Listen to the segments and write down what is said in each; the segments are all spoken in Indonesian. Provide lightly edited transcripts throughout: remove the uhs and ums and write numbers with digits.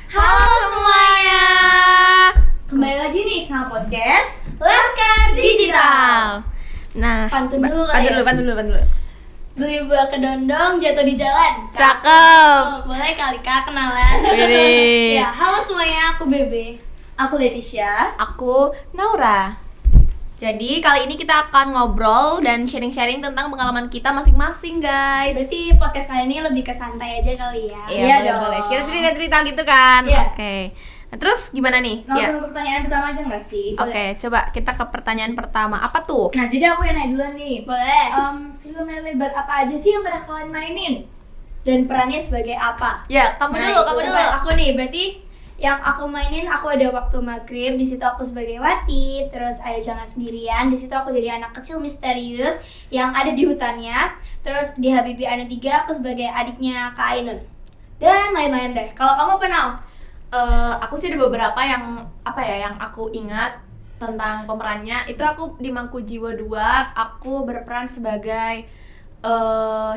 Halo semuanya, kembali lagi nih sama podcast Laskar Digital. Nah, Pantun coba, dulu pantun dulu. Beli buah kedondong jatuh di jalan. Cakep. Boleh kali Kak kenalan. Widih. Ya, halo semuanya, aku Bebe. Aku Leticia. Aku Naura. Jadi kali ini kita akan ngobrol dan sharing-sharing tentang pengalaman kita masing-masing, guys. Berarti podcast kali ini lebih ke santai aja kali ya. Iya, boleh. Kita cerita-cerita gitu kan. Iya. Oke. Nah, terus gimana nih? Langsung ke pertanyaan pertama aja nggak sih? Oke, coba kita ke pertanyaan pertama. Apa tuh? Nah, jadi aku yang nanya duluan nih. Boleh. Film lebar apa aja sih yang pernah kalian mainin? Dan perannya sebagai apa? Ya, kamu dulu. Aku nih, berarti yang aku mainin, aku ada Waktu Maghrib, di situ aku sebagai Wati, terus ada Jangan Sendirian, di situ aku jadi anak kecil misterius yang ada di hutannya, terus di Habibie Ainun 3 aku sebagai adiknya Kak Ainun, dan lain-lain deh. Kalau kamu pernah? Aku sih ada beberapa yang yang aku ingat tentang pemerannya. Itu aku di Mangku Jiwa 2, aku berperan sebagai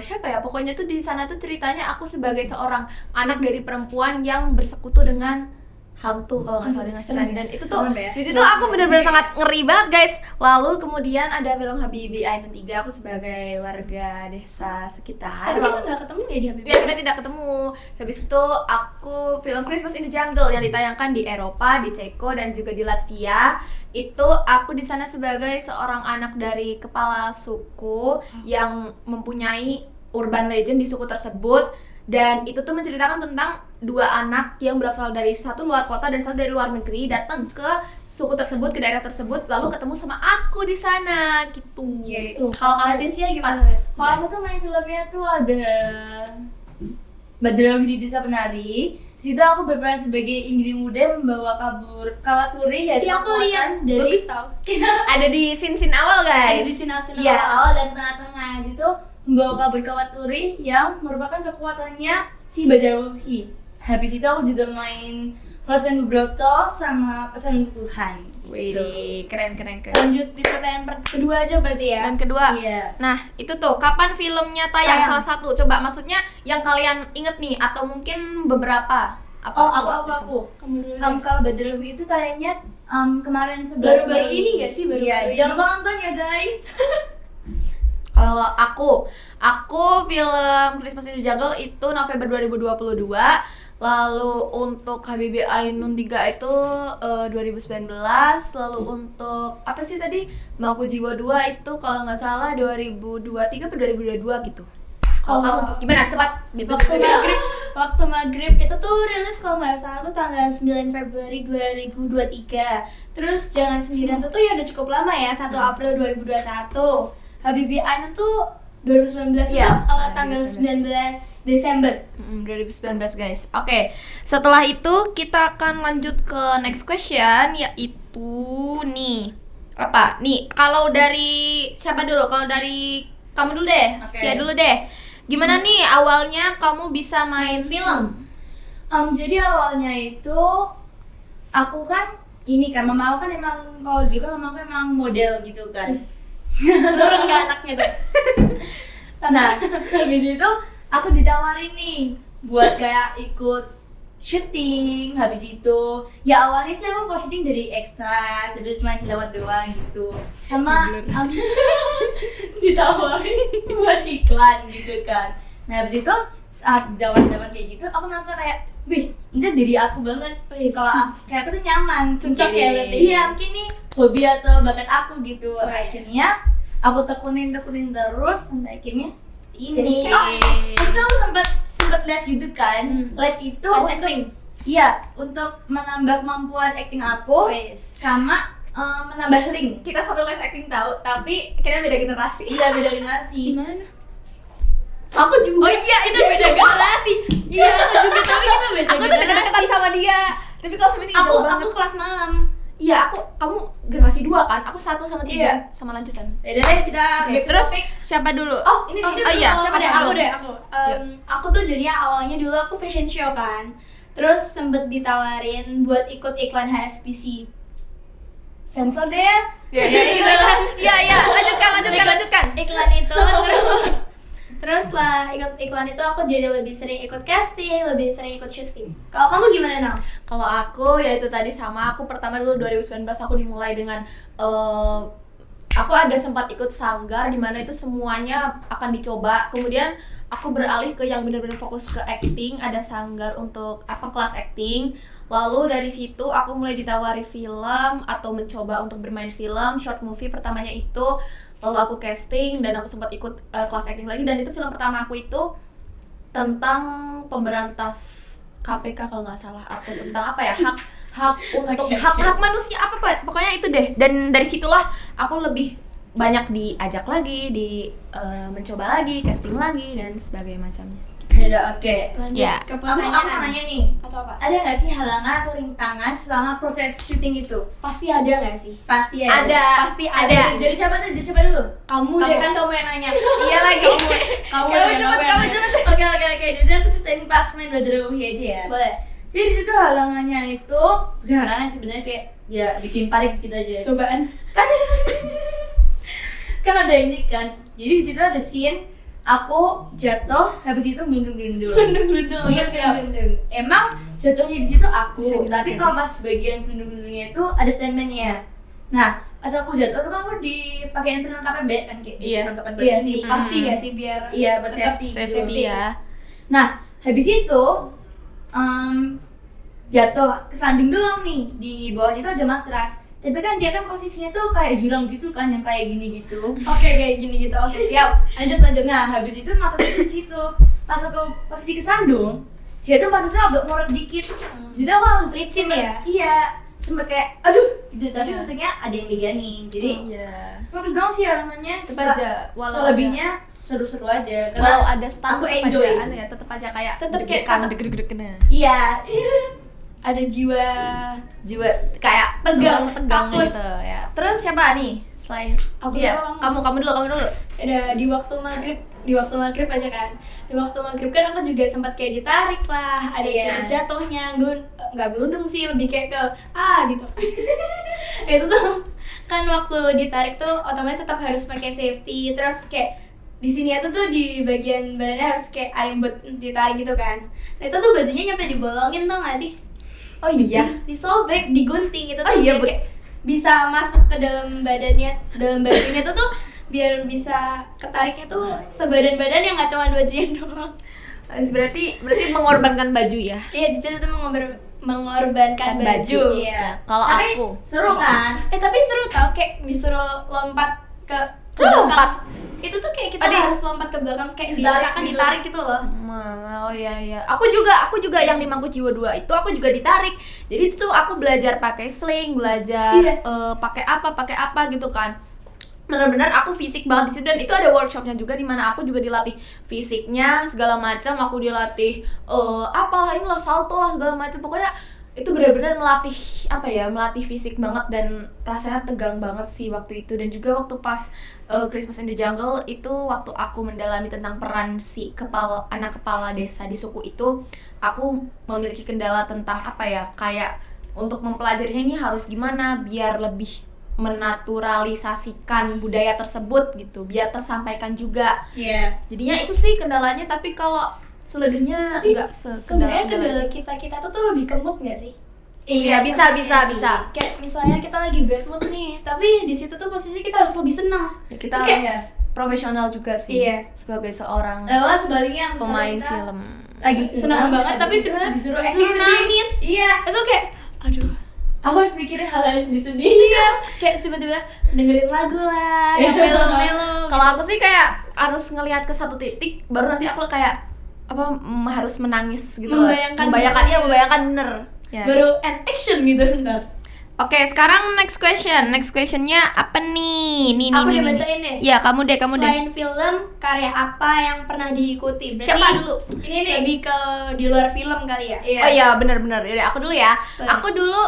siapa ya? Pokoknya tuh di sana tuh ceritanya aku sebagai seorang anak dari perempuan yang bersekutu dengan hantu kalau nggak salah dengan ceritanya. Dan itu tuh di situ aku benar-benar sangat ngeri banget, guys. Lalu kemudian ada film Habibie Ainun 3, aku sebagai warga desa sekitar. Tapi kita nggak ketemu ya di Habibie? Ya, kita tidak ketemu. Habis itu aku film Christmas in the Jungle yang ditayangkan di Eropa, di Ceko dan juga di Latvia. Itu aku di sana sebagai seorang anak dari kepala suku yang mempunyai urban legend di suku tersebut. Dan itu tuh menceritakan tentang dua anak yang berasal dari satu luar kota dan satu dari luar negeri datang ke suku tersebut, ke daerah tersebut, lalu ketemu sama aku di sana gitu. Kalau kamu Tisia gimana? Kalau aku tuh main filmnya tuh ada Badrul di Desa Penari. Situ aku berperan sebagai Ingrid Muda membawa kabur Kawaturi dari aku lihat dari bagus tau. Ada di scene awal, guys. Ada di sinal-sinal awal dan tengah-tengah. Situ membawa kabur Kawaturi yang merupakan kekuatannya si Badawi. Habis itu aku juga main Rosman Bubroto sama Pesan Untuk Tuhan. Wih, keren. Lanjut di pertanyaan kedua aja berarti ya. Dan kedua. Iya. Nah, itu tuh kapan filmnya tayang? Salah satu. Coba maksudnya yang kalian inget nih atau mungkin beberapa? Aku. Kamu dulu. Kalau Badrul itu tayangnya kemarin 11 Baru-baru Mei. ini nggak sih? Baru-baru ini. Jangan lupa nonton ya guys. Kalau aku film Christmas in the Jungle itu November 2022. Lalu untuk Habibie Ainun 3 itu 2019. Lalu untuk apa sih tadi? Mangku Jiwa 2 itu kalau nggak salah 2023 atau 2022 gitu. Kalau kamu gimana? Cepat. Waktu maghrib itu tuh rilis kalau nggak salah tuh tanggal 9 Februari 2023. Terus Jangan Sendirian tuh ya udah cukup lama ya, 1 April 2021. Habibie Ainun tuh 2019 ya, tanggal 19 Desember 2019 guys. Oke, setelah itu kita akan lanjut ke next question, yaitu nih apa nih, kalau dari siapa dulu? Kalau dari kamu dulu deh. Cia dulu deh. Gimana nih awalnya kamu bisa main film? Jadi awalnya itu aku kan ini kan mama aku kan emang kalau juga mama aku emang model gitu kan. Turun ke anaknya tuh. Nah, habis itu aku ditawarin nih buat kayak ikut syuting. Habis itu ya awalnya sih aku syuting dari ekstra, terus main lewat doang gitu. Sama ditawarin buat iklan gitu kan. Nah, habis itu saat dawar-dawar kayak gitu aku merasa kayak wih, ini diri aku banget. Kalau kayak aku tuh nyaman, cocok ya berarti. Iya, mungkin nih hobi atau bakat aku gitu. Akhirnya aku tekunin terus sampai akhirnya ini. Terus aku sempat les gitu kan. Les itu acting. Iya, untuk menambah kemampuan acting aku sama menambah link. Kita satu les acting tahu, tapi kita beda generasi. Iya, beda generasi. Gimana? Aku juga. Oh iya, itu beda generasi. Iya, aku juga, tapi kita beda aku tuh dekat sama dia. Tapi kalau sama ini jauh banget. Aku kelas malam. Iya, kamu generasi 2 kan? Aku 1 sama 3 Iya. sama lanjutan. Beda deh kita. Terus siapa dulu? Ini iya, siapa deh? dulu? Aku. Aku tuh jadinya awalnya dulu aku fashion show kan. Terus sempet ditawarin buat ikut iklan HSBC. Sensor deh ya. Iya, lanjutkan. Iklan itu terus Terus setelah ikut iklan itu aku jadi lebih sering ikut casting, lebih sering ikut syuting. Kalau kamu gimana, Nau? Kalau aku ya itu tadi sama, aku pertama dulu 2019 aku dimulai dengan aku ada sempat ikut sanggar di mana itu semuanya akan dicoba. Kemudian aku beralih ke yang benar-benar fokus ke acting, ada sanggar untuk kelas acting. Lalu dari situ aku mulai ditawari film atau mencoba untuk bermain film, short movie pertamanya itu. Lalu aku casting dan aku sempat ikut kelas acting lagi, dan itu film pertama aku itu tentang pemberantas KPK kalau nggak salah, atau tentang apa ya, hak untuk hak manusia apa Pak? Pokoknya itu deh. Dan dari situlah aku lebih banyak diajak lagi, mencoba lagi, casting lagi dan sebagainya macamnya. Beda, oke. Lanjut Ya. ke Aku mau pertanyaan. nanya nih, Atau apa? ada nggak sih halangan atau rintangan selama proses syuting itu? Pasti ada nggak sih? Pasti ada. Pasti ada. Dari siapa tuh? Dari siapa dulu? Kamu deh, kan kamu yang nanya. Iya lagi. Kamu Kamu cepet. Oke. Jadi aku ceritain pas main Badrul aja ya. Boleh. Jadi di situ halangannya itu, bukan halangan sebenarnya, kayak ya bikin panik gitu aja. Cobaan. Kan ada ini kan. Jadi di situ ada scene aku jatuh, habis itu gelundung-gelundung. Gelundung-gelundung. Iya, gelundung. Emang jatuhnya di situ Bisa aku, dilihat tapi ya, kalau guys. pas bagian gelundung-gelundungnya itu ada standman-nya. Nah, pas aku jatuh tuh kan aku dipakein perlengkapan bed kan, kayak Iya. perlengkapan Iya bed. sih, pasti ya sih biar Iya, buat tetap safety. ya. Nah, habis itu jatuh kesandung doang nih, di bawahnya itu ada matras. Tapi kan dia kan posisinya tuh kayak jurang gitu kan, yang kayak gini gitu. Oke, kayak gini gitu. Oke, siap. Lanjut. Nah, habis itu matrasnya di situ. Pas aku posisi kesandung, dia tuh matrasnya agak ngorok dikit. Jadi aku langsung Licin ya? Iya, sempet kayak aduh gitu. Tapi Iya. untungnya ada yang megangin. Jadi Iya. menurut gue sih halangannya Tetep aja, walau selebihnya seru-seru aja. Walau ada stand aku tetep enjoy. aja ya, tetep aja kayak Tetep kayak deg-degan. Iya. Ada jiwa Jiwa kayak Tegang, tegang takut. gitu ya. Terus siapa nih selain Aku iya, dulu, kamu dulu. ada di waktu maghrib aja kan. Di waktu maghrib kan aku juga sempat kayak ditarik lah, ada Iya. jatuhnya, nggak gelundung sih, lebih kayak ke gitu. Itu tuh kan waktu ditarik tuh otomatis tetap harus pakai safety, terus kayak di sini tuh di bagian badannya harus kayak ada yang buat ditarik gitu kan. Nah, itu tuh bajunya nyampe dibolongin tau gak sih? Oh iya. Disobek, digunting itu tuh Oh iya, biar kayak bisa masuk ke dalam badannya, dalam bajunya tuh biar bisa ketariknya tuh sebadan-badan yang nggak cuma bajunya doang. Berarti mengorbankan baju ya. Iya, jujur itu mengorbankan baju. Iya. Kalau Tapi aku seru kan? Tapi seru tau, kayak disuruh lompat ke Lompat? belakang. Itu tuh kayak kita Adik. harus lompat ke belakang, kayak Ditarik biasakan gitu. ditarik gitu loh. Oh iya. Aku juga yang di Mangku Jiwa 2 itu aku juga ditarik. Jadi itu tuh aku belajar pakai sling, belajar Iya. pakai apa gitu kan. Benar-benar aku fisik banget di situ, dan itu ada workshopnya juga di mana aku juga dilatih fisiknya segala macam, aku dilatih apalah inilah salto lah segala macam. Pokoknya itu benar-benar melatih fisik banget, dan rasanya tegang banget sih waktu itu. Dan juga waktu pas Christmas in the Jungle itu, waktu aku mendalami tentang peran si anak kepala desa di suku itu, aku memiliki kendala tentang kayak untuk mempelajarinya ini harus gimana biar lebih menaturalisasikan budaya tersebut gitu, biar tersampaikan juga. Iya. Jadinya itu sih kendalanya, tapi kalau selebihnya enggak Sebenarnya sekendala kendala kita tuh lebih ke mood nggak sih? Iya, bisa. Kayak misalnya kita lagi bad mood nih, tapi di situ tuh posisi kita harus lebih senang. Ya, kita Itu kayak- harus profesional juga sih, Iya. sebagai seorang Lalu sebaliknya misalnya pemain kita film. lagi Senang banget, tapi tiba-tiba disuruh disuruh nangis. Iya. Itu kayak aduh. Aku harus mikirin hal-hal sedih-sedih. Iya, kayak tiba-tiba dengerin lagu lah, yang melo-melo. Kalau aku sih kayak harus ngelihat ke satu titik, baru nanti aku kayak harus menangis gitu loh. Membayangkan bener. Ya. Baru an action gitu ntar. Oke, sekarang next questionnya apa nih? Aku udah bacain deh. Ya, kamu deh. Selain film, karya apa yang pernah diikuti? Berarti Siapa dulu? Ini nih lebih ke di luar film kali ya. Oh iya, benar-benar. Yaudah, aku dulu ya. Boleh. Aku dulu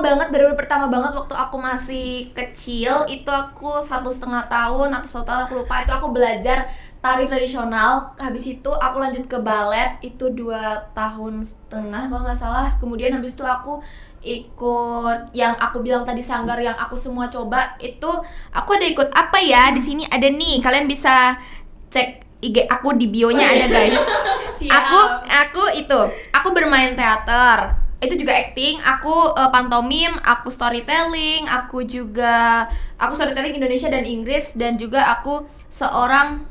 benar-benar pertama banget waktu aku masih kecil, itu aku 1,5 tahun atau 1 tahun aku lupa, itu aku belajar tari tradisional. Habis itu aku lanjut ke balet, itu 2,5 tahun kalau nggak salah. Kemudian habis itu aku ikut yang aku bilang tadi, sanggar yang aku semua coba. Itu aku ada ikut apa ya, di sini ada nih, kalian bisa cek IG aku di bio-nya ada guys. Siap. Aku bermain teater. Itu juga acting, aku pantomim, aku storytelling, aku storytelling Indonesia dan Inggris, dan juga aku seorang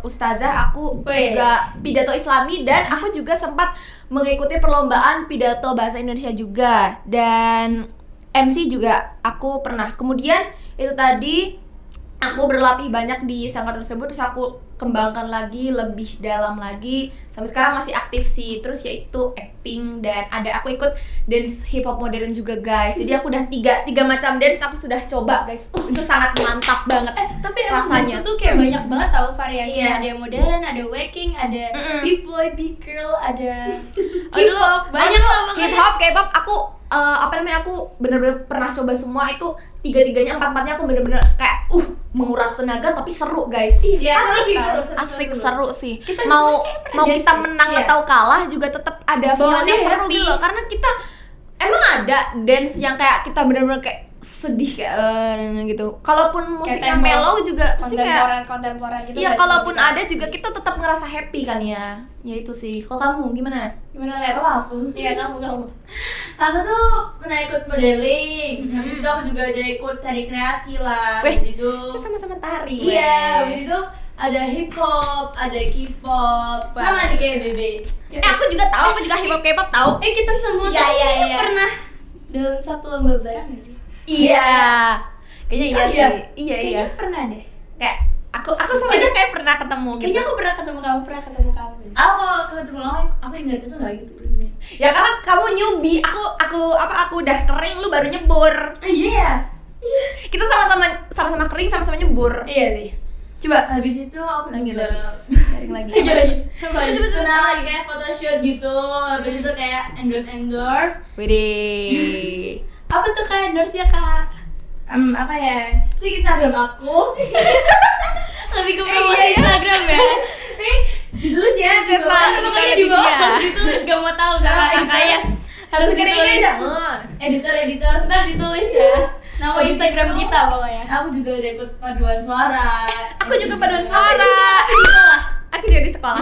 ustazah, aku Wih. juga pidato Islami, dan aku juga sempat mengikuti perlombaan pidato bahasa Indonesia juga, dan MC juga aku pernah. Kemudian itu tadi aku berlatih banyak di sanggar tersebut, terus aku kembangkan lagi lebih dalam lagi sampai sekarang masih aktif sih. Terus yaitu acting, dan aku ikut dance hip hop modern juga guys. Jadi aku udah tiga macam dance aku sudah coba guys. Itu sangat mantap banget. Tapi emang rasanya dance tuh kayak banyak banget tau variasinya. Iya. Ada yang modern, ada waking, ada b-boy, b-girl, ada K-pop, banyak lah pokoknya. hip hop, K-pop, aku aku bener-bener pernah coba semua itu, tiga-tiganya, empat-empatnya aku bener-bener kayak menguras tenaga tapi seru guys. Iya, Asik, seru sih. Kita mau semua kayak pernah mau dance kita ya? menang Iya. atau kalah juga tetap ada Bawaannya feelnya seru happy. gitu loh, karena kita emang ada dance yang kayak kita bener-bener kayak sedih kayak gitu. Kalaupun musiknya tempo, mellow juga pasti kayak kontemporer gitu. iya, nggak sih? kalaupun Kita- ada juga kita tetap ngerasa happy kan ya. Ya itu sih. Kalau kamu gimana? Gimana lihat? Kalau aku, Iya, kamu. aku tuh pernah ikut modeling, habis itu aku juga ada ikut tari kreasi lah. Weh, Habis itu Kita sama-sama tari. iya, weh. habis itu ada hip hop, ada K-pop, sama nih kayak Bebe. Aku juga tahu, aku juga hip hop K-pop tahu. Kita semua Iya, tuh iya, iya. pernah dalam satu lomba bareng nggak sih? Iya. Kayaknya iya Iya. sih. Iya, iya. Kayaknya pernah deh. Kayak aku sama dia kayak pernah ketemu gitu. Kayaknya aku pernah ketemu kamu. Aku ketemu kamu, aku ingat itu nggak gitu. Ya karena kamu newbie, aku udah kering, lu baru nyebur. Iya. Kita sama-sama kering, sama-sama nyebur. Iya sih. Coba Habis itu aku lagi juga sharing lagi. pernah lagi kayak photoshoot gitu. Habis itu kayak endorse. Widih. Apa tuh kayak endorse ya kak? Apa ya? Di Instagram aku. Lebih ke promosi Instagram ya. Ditulis ya, Sesat, Makanya bukan di bawah dia. ditulis gak mau tahu kakak ya. Harus Segera ini ditulis. jangan. editor. Ntar ditulis ya. Nama Habis Instagram itu, kita pokoknya. Aku juga udah ikut paduan suara. Aku juga paduan suara. Aku juga di sekolah.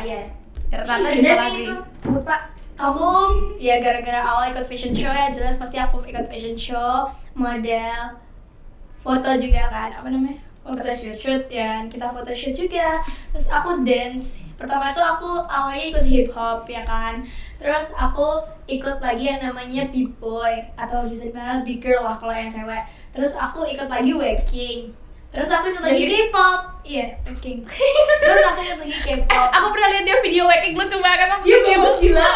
Iya. Rata-rata di Beda sekolah sih sih. itu. Lupa. Kamu ya gara-gara awal ikut fashion show ya, jelas pasti aku ikut fashion show, model, foto juga kan, apa namanya? Photoshoot ya, kita photoshoot juga. Terus aku dance. Pertama itu aku awalnya ikut hip hop ya kan. Terus aku ikut lagi yang namanya b-boy atau bisa dibilang b-girl lah kalau yang cewek. Terus aku ikut lagi waking. Terus aku ikut lagi K-pop. Iya, waking. Terus aku ikut lagi K-pop. Aku pernah lihat dia video waking lucu banget. Aku Iya, bagus gila.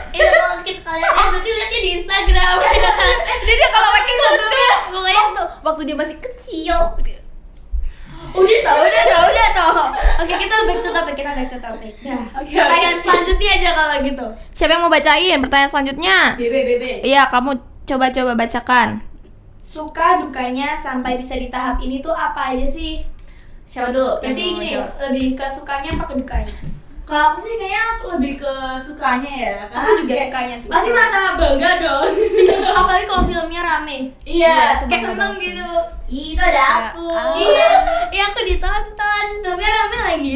Iya, kalau kita lihat ya berarti lihatnya di Instagram. Dia kalau waking lucu. Pokoknya tuh waktu dia masih kecil. Udah tau. Oke, kita back to topic. Nah, Oke. pertanyaan selanjutnya aja kalau gitu. Siapa yang mau bacain pertanyaan selanjutnya? Bebe. Iya, kamu coba bacakan. Suka dukanya sampai bisa di tahap ini tuh apa aja sih? Siapa dulu? Berarti yang mau ini jawab? lebih ke sukanya apa ke dukanya? Kalau aku sih kayaknya aku lebih ke sukanya ya. Aku juga kayak sukanya sih. Pasti merasa bangga dong. Apalagi kalau filmnya rame. Iya, itu kayak bangga seneng banget sih. gitu. Ih, itu ada aku. Iya aku ditonton. Filmnya rame lagi.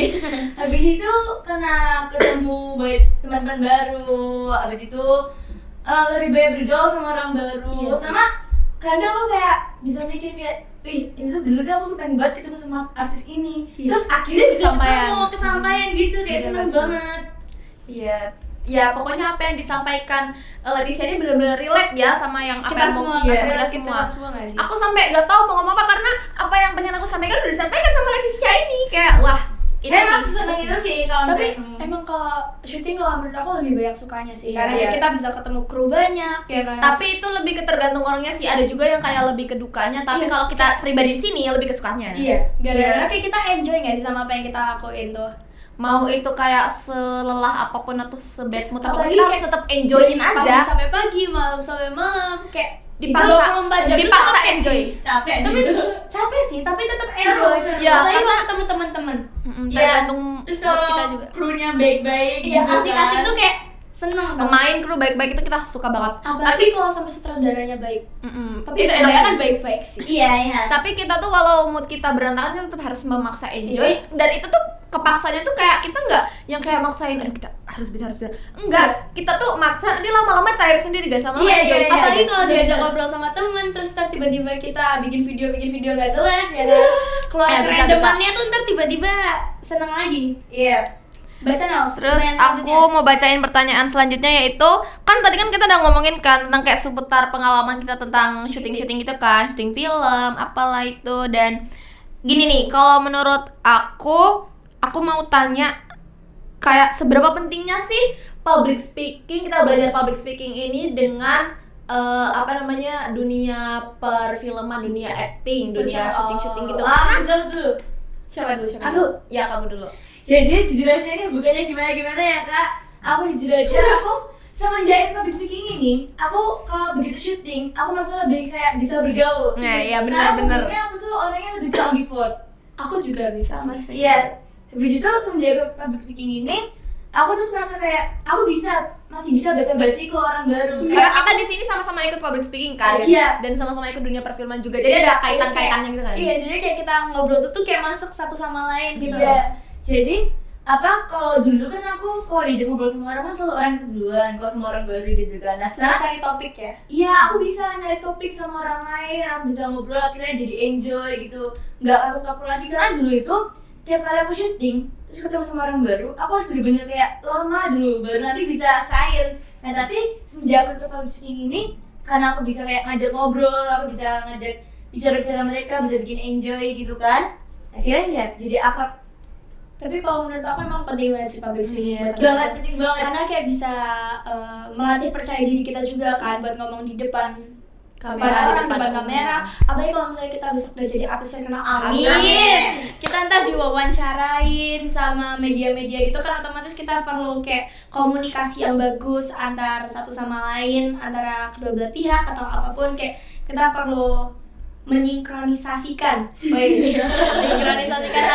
Habis itu kena ketemu baik teman-teman baru. Habis itu lebih banyak bergaul sama orang baru. Iya sih. Sama kadang aku kayak bisa mikir kayak, wih ini tuh dulu dah aku pengen banget ketemu sama artis ini. Iya. Terus akhirnya bisa Kesampaian. ketemu, kesampaian gitu kayak Iya, seneng pasti. banget. Iya. Ya pokoknya apa yang disampaikan Leticia ini benar-benar relate ya sama yang apa Kita yang semua, mau sama kita kita semua. semua nggak sih? Aku sampai gak tahu mau ngomong apa karena apa yang pengen aku sampaikan udah disampaikan sama Leticia ini, kayak wah ini Saya masih sih, seneng sih. itu sih kalau Tapi ketemu. emang kalau syuting kalau menurut aku lebih banyak sukanya sih. Iya, Karena iya. kita bisa ketemu kru banyak ya kan. Tapi itu lebih ke tergantung orangnya sih. Ada juga yang kayak lebih ke dukanya, tapi Iya. kalau kita pribadi di sini lebih ke sukanya. Iya, gara-gara Iya. kayak kita enjoy nggak sih sama apa yang kita lakuin tuh. Mau itu kayak selelah apapun atau sebad mood apapun, Apalagi kita harus kayak tetap enjoyin Pagi aja. sampai pagi, malam sampai malam, kayak Dipaksa, 24 jam itu dipaksa capek enjoy. sih. Capek Tapi gitu. capek sih, tapi tetap enjoy. seru. Ya, Apalagi karena- kalau ketemu teman-teman. Mm-mm, Iya. tergantung Terus mood kalau kita juga. krunya baik-baik Iya, gitu asik-asik kan. tuh kayak seneng pemain kru baik-baik itu kita suka banget. apalagi kalau sampai sutradaranya baik. Tapi itu itu enak kan sih. baik-baik sih. Iya. Tapi kita tuh walau mood kita berantakan kita tetap harus memaksa enjoy. Dan itu tuh kepaksanya tuh kayak kita nggak yang kayak maksain aduh kita harus bisa enggak, kita tuh maksa nanti lama-lama cair sendiri guys, sama Iya, enjoy sendiri, apalagi guys. kalau diajak ngobrol sama temen terus ntar tiba-tiba kita bikin video nggak jelas ya kan. Keluar bisa. randomannya tuh ntar tiba-tiba seneng lagi. Iya. Baca Nal. Terus pertanyaan aku selanjutnya. mau bacain pertanyaan selanjutnya, yaitu kan tadi kan kita udah ngomongin kan tentang kayak seputar pengalaman kita tentang syuting gitu kan, syuting film apalah itu. Dan gini nih, kalau menurut aku mau tanya kayak seberapa pentingnya sih public speaking, kita belajar public speaking ini dengan dunia perfilman, dunia acting, dunia syuting gitu. Karena Dulu. siapa dulu? Aku. Ya, kamu dulu. Jadi jujur aja ini bukannya gimana ya kak. Aku jujur aja aku semenjak public speaking ini, aku kalau begitu syuting, aku masalah lebih kayak bisa bergaul. Nah, iya, Karena benar-benar. sebelumnya aku tuh orangnya lebih ke ambivert. Aku juga bisa. Sama sih. Iya. Habis itu semenjak public speaking ini, aku tuh merasa kayak aku masih bisa basa-basi ke orang baru. Karena kita di sini sama-sama ikut public speaking kan, Iya. dan sama-sama ikut dunia perfilman juga, jadi ada kaitan-kaitannya gitu kan. Iya, jadi kayak kita ngobrol tuh kayak masuk satu sama lain gitu. Iya. Jadi kalau dulu kan aku kalau diajak ngobrol sama orang kan selalu orang keduluan, kalau sama orang baru gitu kan. Nah Sekarang sekarang cari topik ya. iya aku bisa nyari topik sama orang lain, aku bisa ngobrol akhirnya jadi enjoy gitu, nggak kaku-kaku lagi. Karena dulu itu setiap kali aku syuting terus ketemu sama orang baru, aku harus bener-bener kayak lama dulu baru nanti bisa cair. Nah tapi semenjak aku ke public speaking ini, karena aku bisa kayak ngajak ngobrol, aku bisa ngajak bicara-bicara mereka, bisa bikin enjoy gitu kan, akhirnya ya jadi apa. Tapi kalau menurut aku emang penting banget sih public speaking buat kita. Banget, penting banget. Karena kayak bisa melatih percaya diri kita juga kan buat ngomong di depan Kamera, depan kamera. Apalagi kalau misalnya kita besok udah jadi artis terkenal, Amin. amin. Kita ntar diwawancarain sama media-media itu kan otomatis kita perlu kayak komunikasi yang bagus antar satu sama lain, antara kedua belah pihak atau apapun, kayak kita perlu mensinkronisasikan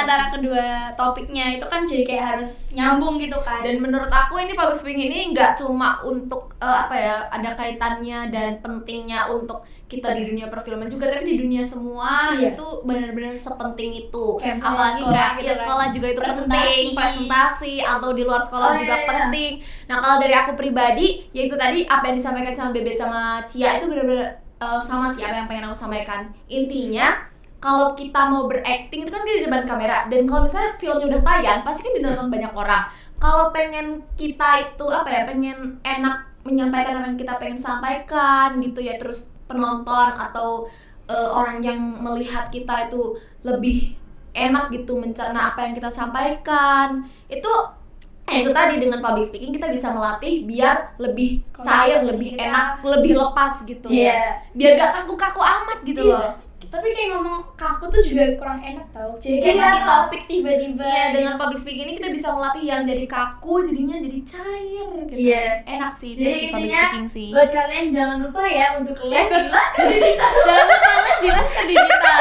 antara kedua topiknya itu kan, jadi kayak harus nyambung gitu kan. Dan menurut aku ini public speaking ini nggak cuma untuk ada kaitannya dan pentingnya untuk kita di dunia perfilman juga, tapi di dunia semua Iya. itu benar-benar sepenting itu. Kayak misalnya Apalagi sekolah kayak gitu ya kan. sekolah juga itu Presentasi. penting, presentasi atau di luar sekolah Oh, juga iya. penting. Nah kalau dari aku pribadi, yaitu tadi apa yang disampaikan sama Bebe sama Cia itu benar-benar sama sih apa yang pengen aku sampaikan. Intinya kalau kita mau berakting itu kan kita di depan kamera, dan kalau misalnya filmnya udah tayang pasti kan ditonton banyak orang. Kalau pengen kita itu pengen enak menyampaikan apa yang kita pengen sampaikan gitu ya, terus penonton atau orang yang melihat kita itu lebih enak gitu mencerna apa yang kita sampaikan, itu tadi dengan public speaking kita bisa melatih biar lebih cair, Komunikasi lebih kita. enak, lebih lepas gitu Iya. ya. Biar gak kaku-kaku amat gitu Iya. loh. Tapi kayak ngomong kaku tuh juga kurang enak tau. Jadi kayak Iya. ganti topik tiba-tiba. Iya, dengan public speaking ini kita bisa melatih yang dari kaku jadinya jadi cair gitu. Iya. Enak sih itu Jadi sih public intinya speaking sih. buat kalian jangan lupa ya untuk les di les Jangan lupa les di les ke digital.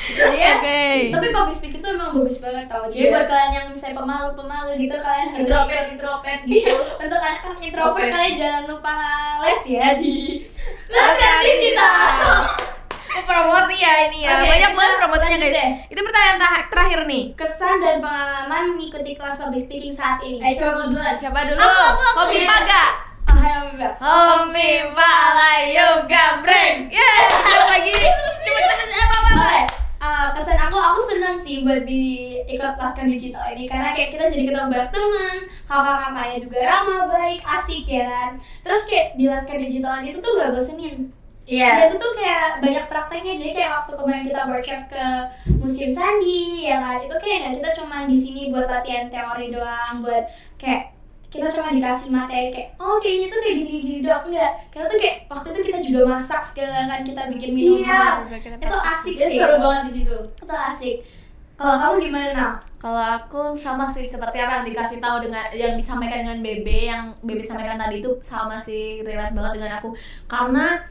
Jadi ya, Oke. tapi public speaking tuh emang bagus banget tau. Jadi Iya. buat kalian yang misalnya pemalu gitu, kalian harus introvert gitu. untuk anak-anak introvert, Oke. kalian jangan lupa les ya di Oke, digital. Promosi ya ini ya. Oke, Banyak kita banget promosinya lanjut guys. deh. Itu pertanyaan terakhir nih. kesan dan pengalaman mengikuti kelas public speaking saat ini. Coba duluan. Coba dulu. Aku. Hobi Ya. paga. Ayo Mbak. Hobi palayo gabreng. Terus lagi. Cepet-cepet apa-apa. Oke, kesan aku senang sih buat ikut Laskar Digital ini, karena kayak kita jadi ketemu banyak teman, kakak-kakaknya juga ramah, baik, asik ya kan. Terus kayak di Laskar Digital ini tuh gak bosenin. Iya. Itu tuh kayak banyak prakteknya, jadi kayak waktu kemarin kita workshop ke Museum Sandi ya kan, itu kayak kita cuma di sini buat latihan teori doang, buat kayak kita cuma dikasih materi kayak oh kayaknya tuh kayak gini-gini doang, enggak. Kita tuh kayak waktu itu kita juga masak segala kan, kita bikin minuman. Itu asik Dia sih. seru banget di situ. Itu asik. Kalau kamu gimana, Nal? Kalau aku sama sih seperti apa yang dikasih tahu dengan yang disampaikan dengan Bebe, yang Bebe sampaikan tadi itu sama sih, relate banget dengan aku. Karena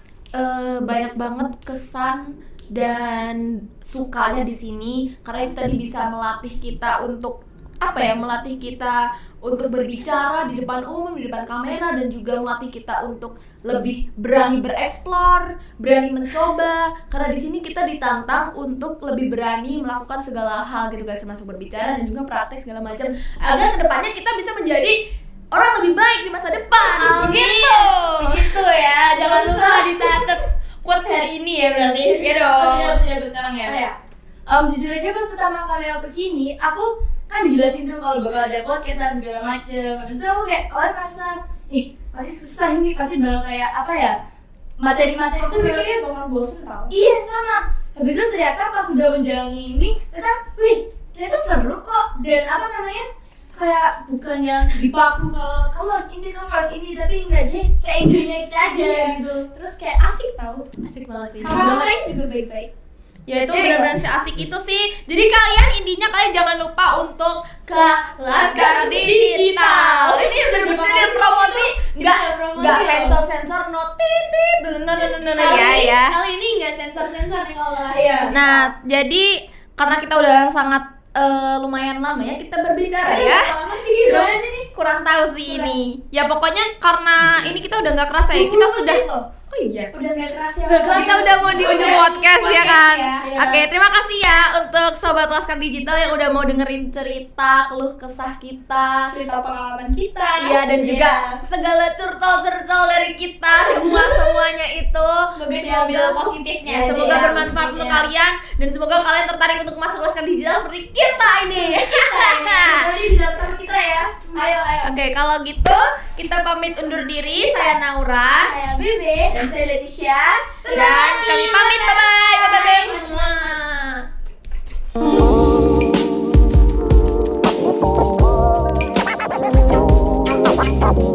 banyak banget kesan dan sukanya di sini, karena itu tadi bisa melatih kita untuk apa ya, melatih kita untuk berbicara di depan umum, di depan kamera, dan juga melatih kita untuk lebih berani bereksplor, berani mencoba. Karena di sini kita ditantang untuk lebih berani melakukan segala hal gitu guys, termasuk berbicara dan juga praktek segala macam, agar kedepannya kita bisa menjadi orang lebih baik di masa depan. Begitu. Begitu ya, jangan lupa dicatat quotes hari ini ya berarti. Iya dong. Iya sekarang ya. Oh, ya. Jujur aja pas pertama kali aku kesini, aku kan dijelasin tuh kalau bakal ada podcast dan segala macem. Habis itu aku kayak merasa, pasti susah ini, pasti bakal kayak apa ya, materi-materi itu Kayaknya bakal bosen tau. iya sama. Habis itu ternyata pas sudah menjalani ini, ternyata seru kok. Dan apa namanya, kayak bukan yang dipaku kalau kamu harus ini, tapi enggak aja seidenya kita aja gitu. Terus kayak asik tau. Asik banget sih. Sama orang lain juga baik-baik. Ya itu benar-benar seasik itu sih. Jadi intinya kalian jangan lupa untuk ke Laskar Digital. Ini benar-benar promosi, nggak sensor no titit, ya. Kali ini nggak sensor-sensor nih kalau Iya. Nah, jadi karena kita udah sangat lumayan lama ya kita berbicara ya. Lama sih Doain sih nih. Kurang tahu sih ini. Ya pokoknya karena ini kita udah nggak kerasa ya. Kita sudah. Oh iya. udah nggak keras ya. Kita udah mau di ujung podcast ya kan. ya. Oke, terima kasih ya untuk sobat Laskar Digital yang udah mau dengerin cerita, keluh kesah kita. Cerita pengalaman kita. Iya, dan juga segala curcol-curcol dari kita, semuanya itu. Semoga diambil positifnya. Ya, semoga bermanfaat untuk kalian dan semoga kalian tertarik untuk masuk Laskar Digital seperti kita ini. Nanti di daftar kita ya. Ayo. Oke, kalau gitu kita pamit undur diri. Saya Naura Saya Bebe. Dan saya Leticia. dan kami pamit. Bye bye.